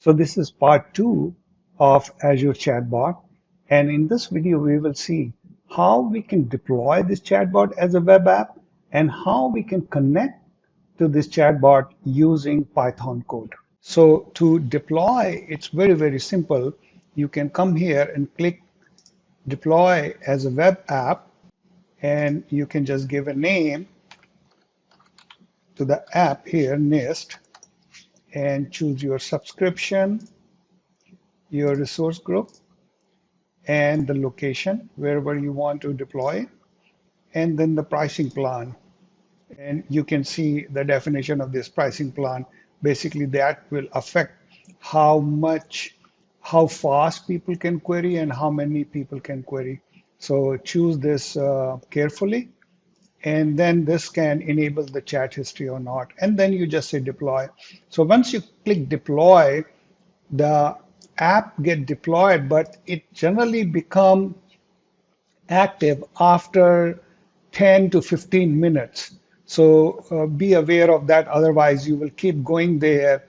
So this is part 2 of Azure Chatbot. And in this video, we will see how we can deploy this chatbot as a web app and how we can connect to this chatbot using Python code. So to deploy, it's very, very simple. You can come here and click deploy as a web app, and you can just give a name to the app here, Nest, and choose your subscription, your resource group, and the location wherever you want to deploy, and then the pricing plan. And you can see the definition of this pricing plan. Basically, that will affect how much, how fast people can query and how many people can query. So choose this carefully, and then this can enable the chat history or not. And then you just say deploy. So once you click deploy, the app get deployed, but it generally become active after 10 to 15 minutes. So be aware of that. Otherwise, you will keep going there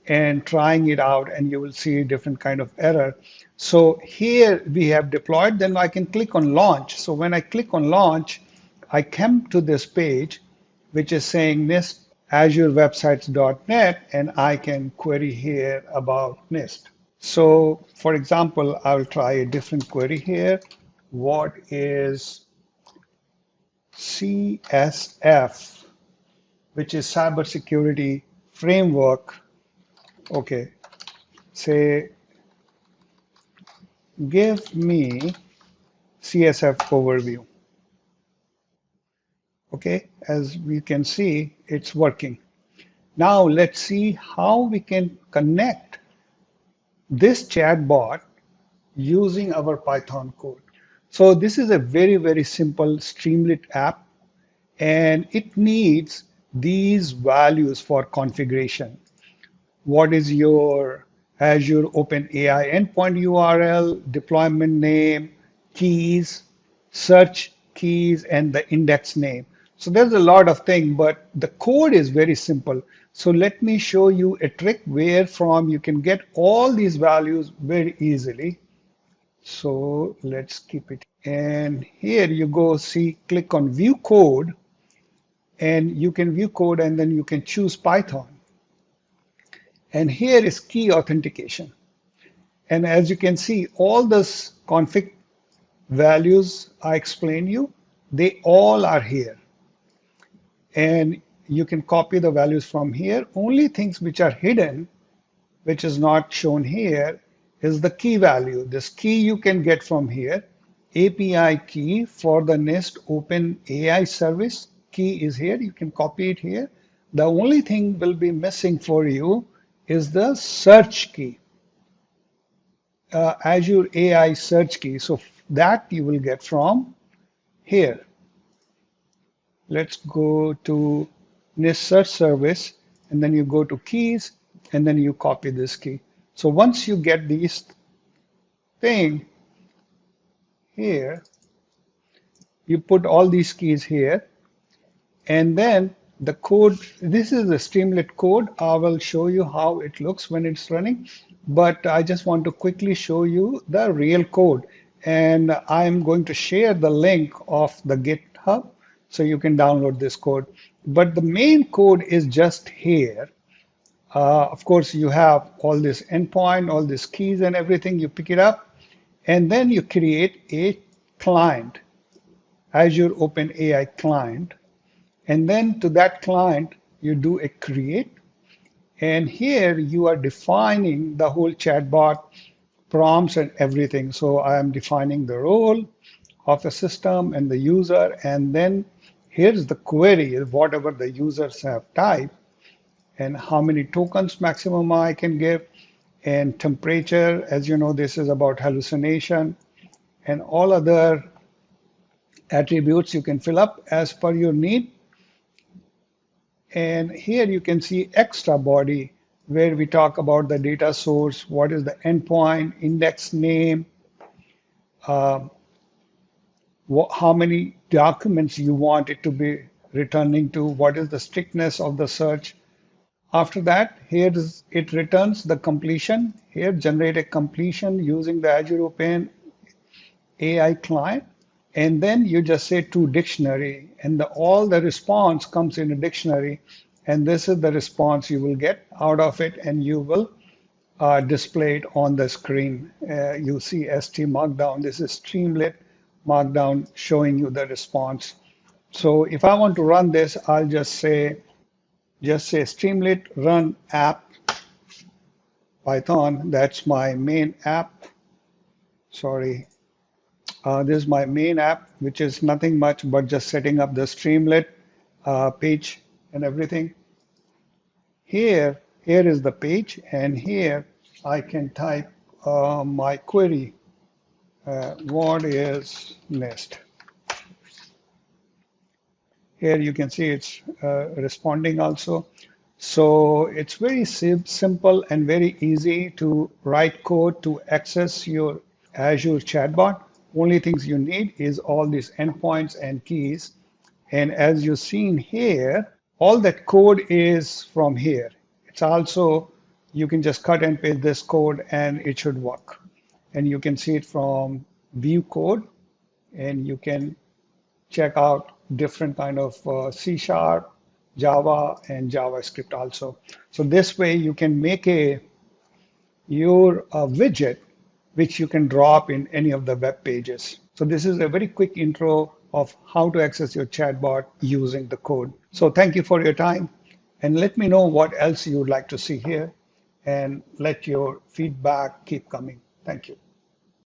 and trying it out, and you will see a different kind of error. So here we have deployed, then I can click on launch. So when I click on launch, I come to this page, which is saying NIST Azure websites.net, and I can query here about NIST. So for example, I'll try a different query here. What is CSF, which is cybersecurity framework? Okay, say, give me CSF overview. Okay, as we can see, it's working. Now let's see how we can connect this chatbot using our Python code. So this is a very, very simple Streamlit app, and it needs these values for configuration. What is your Azure OpenAI endpoint URL, deployment name, keys, search keys, and the index name. So there's a lot of things, but the code is very simple. So let me show you a trick where from you can get all these values very easily. So let's keep it. And here you go, see, click on view code, and you can view code, and then you can choose Python. And here is key authentication. And as you can see, all those config values I explained you, they all are here. And you can copy the values from here. Only things which are hidden, which is not shown here, is the key value. This key you can get from here. API key for the NIST Open AI service key is here. You can copy it here. The only thing will be missing for you is the search key, Azure AI search key. So that you will get from here. Let's go to NIST search service, and then you go to keys, and then you copy this key. So once you get these thing here, you put all these keys here, and then the code, this is the Streamlit code. I will show you how it looks when it's running, but I just want to quickly show you the real code. And I'm going to share the link of the GitHub so you can download this code. But the main code is just here. Of course, you have all this endpoint, all these keys and everything. You pick it up, and then you create a client, Azure OpenAI client. And then to that client, you do a create. And here you are defining the whole chatbot prompts and everything. So I am defining the role of a system and the user. And then here's the query, whatever the users have typed, and how many tokens maximum I can give, and temperature. As you know, this is about hallucination, and all other attributes you can fill up as per your need. And here you can see extra body where we talk about the data source, what is the endpoint, index name, how many documents you want it to be returning to, what is the strictness of the search. After that, here it returns the completion. Here, generate a completion using the Azure Open AI client. And then you just say to dictionary, and all the response comes in a dictionary. And this is the response you will get out of it, and you will display it on the screen. You see ST Markdown. This is Streamlit Markdown showing you the response. So if I want to run this, I'll just say Streamlit run app Python. That's my main app. Sorry. This is my main app, which is nothing much but just setting up the Streamlit page and everything. Here is the page, and here I can type my query. What is Nest? Here you can see it's responding also. So it's very simple and very easy to write code to access your Azure chatbot. Only things you need is all these endpoints and keys. And as you've seen here, all that code is from here. It's also, you can just cut and paste this code and it should work. And you can see it from view code, and you can check out different kind of C Sharp, Java, and JavaScript also. So this way you can make your widget which you can drop in any of the web pages. So this is a very quick intro of how to access your chatbot using the code. So thank you for your time, and let me know what else you would like to see here, and let your feedback keep coming. Thank you.